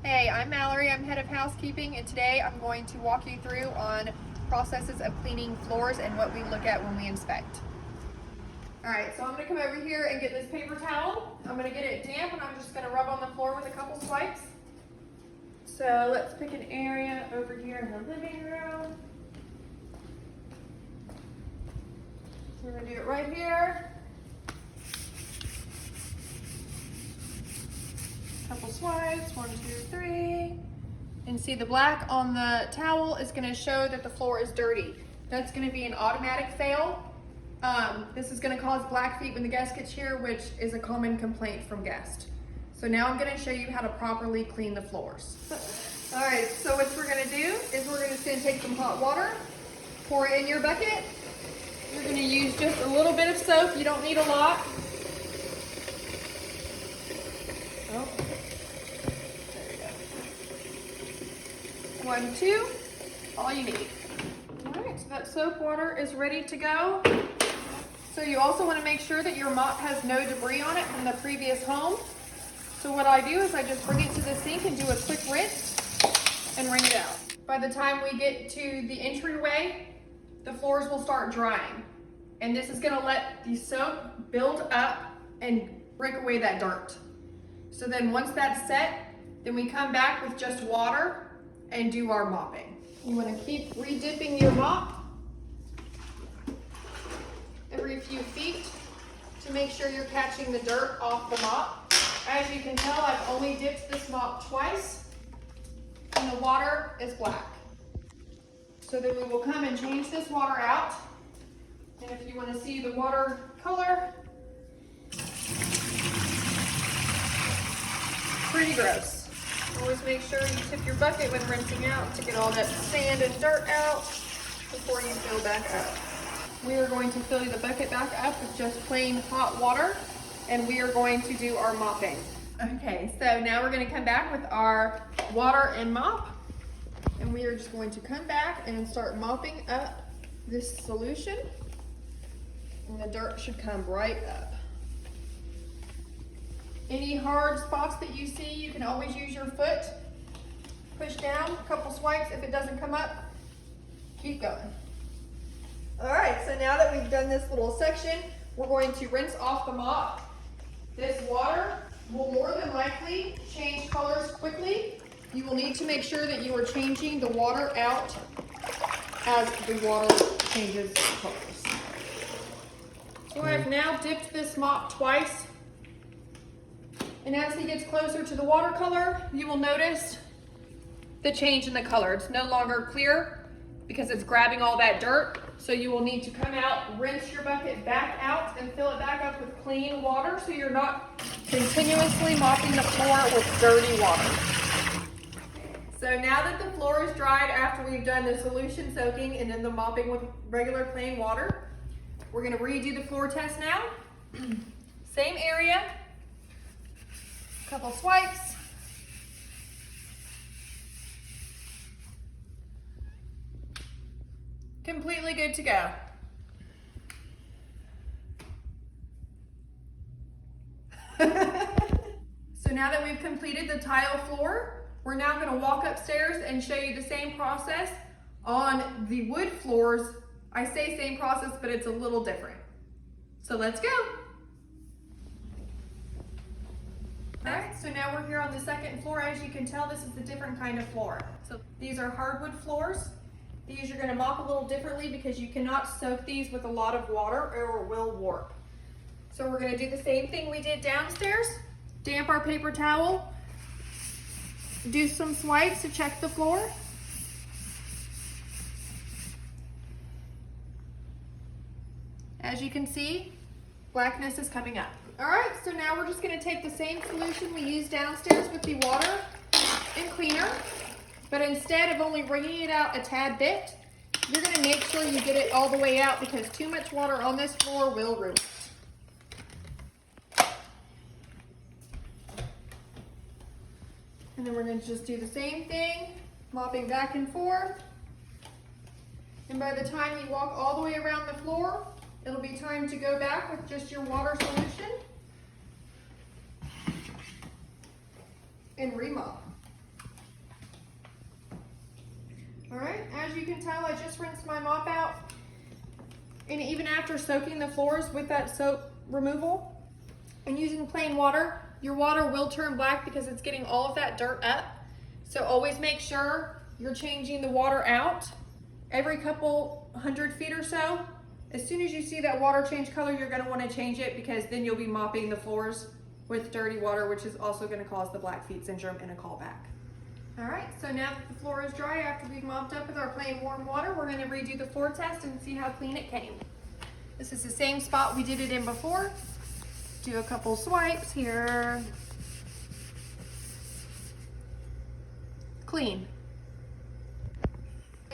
Hey, I'm Mallory, I'm head of housekeeping, and today I'm going to walk you through on processes of cleaning floors and what we look at when we inspect. Alright, so I'm going to come over here and get this paper towel. I'm going to get it damp and I'm just going to rub on the floor with a couple swipes. So let's pick an area over here in the living room. We're going to do it right here. Couple swipes, 1, 2, 3. And see the black on the towel is going to show that the floor is dirty. That's going to be an automatic fail. This is going to cause black feet when the guest gets here, which is a common complaint from guests. So now I'm going to show you how to properly clean the floors. All right, so what we're going to do is we're just going to take some hot water, pour it in your bucket. You're going to use just a little bit of soap. You don't need a lot. Oh. 1, 2, all you need. All right, so that soap water is ready to go. So you also want to make sure that your mop has no debris on it from the previous home. So what I do is I just bring it to the sink and do a quick rinse and wring it out. By the time we get to the entryway, the floors will start drying. And this is going to let the soap build up and break away that dirt. So then once that's set, then we come back with just water and do our mopping. You want to keep re-dipping your mop every few feet to make sure you're catching the dirt off the mop. As you can tell, I've only dipped this mop twice and the water is black. So then we will come and change this water out. And if you want to see the water color, pretty gross. Always make sure you tip your bucket when rinsing out to get all that sand and dirt out before you fill back up. We are going to fill the bucket back up with just plain hot water, and we are going to do our mopping. Okay, so now we're going to come back with our water and mop, and we are just going to come back and start mopping up this solution, and the dirt should come right up. Any hard spots that you see, you can always use your foot. Push down, a couple swipes. If it doesn't come up, keep going. All right, so now that we've done this little section, we're going to rinse off the mop. This water will more than likely change colors quickly. You will need to make sure that you are changing the water out as the water changes colors. So I've now dipped this mop twice. And as he gets closer to the watercolor, you will notice the change in the color. It's no longer clear because it's grabbing all that dirt. So you will need to come out, rinse your bucket back out, and fill it back up with clean water so you're not continuously mopping the floor with dirty water. So now that the floor is dried after we've done the solution soaking and then the mopping with regular plain water, we're going to redo the floor test now. Same area. Couple swipes. Completely good to go. So now that we've completed the tile floor, we're now going to walk upstairs and show you the same process on the wood floors. I say same process, but it's a little different. So let's go. All right, so now we're here on the second floor. As you can tell, this is a different kind of floor. So these are hardwood floors. These you're going to mop a little differently because you cannot soak these with a lot of water or it will warp. So we're going to do the same thing we did downstairs. Damp our paper towel. Do some swipes to check the floor. As you can see, blackness is coming up. All right, so now we're just going to take the same solution we used downstairs with the water and cleaner, but instead of only wringing it out a tad bit, you're going to make sure you get it all the way out because too much water on this floor will ruin it. And then we're going to just do the same thing, mopping back and forth. And by the time you walk all the way around the floor, it'll be time to go back with just your water solution and remop. All right, as you can tell, I just rinsed my mop out. And even after soaking the floors with that soap removal and using plain water, your water will turn black because it's getting all of that dirt up. So always make sure you're changing the water out every couple 100 feet or so. As soon as you see that water change color, you're gonna wanna change it because then you'll be mopping the floors with dirty water, which is also gonna cause the Blackfeet syndrome and a callback. All right, so now that the floor is dry after we've mopped up with our plain warm water, we're gonna redo the floor test and see how clean it came. This is the same spot we did it in before. Do a couple swipes here. Clean.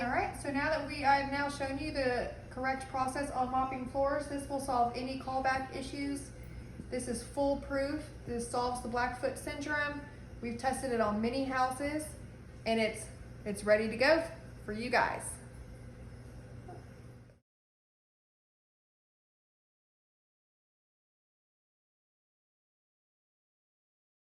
All right, so now that I've now shown you the correct process on mopping floors, this will solve any callback issues. This is foolproof. This solves the Blackfoot syndrome. We've tested it on many houses and it's ready to go for you guys.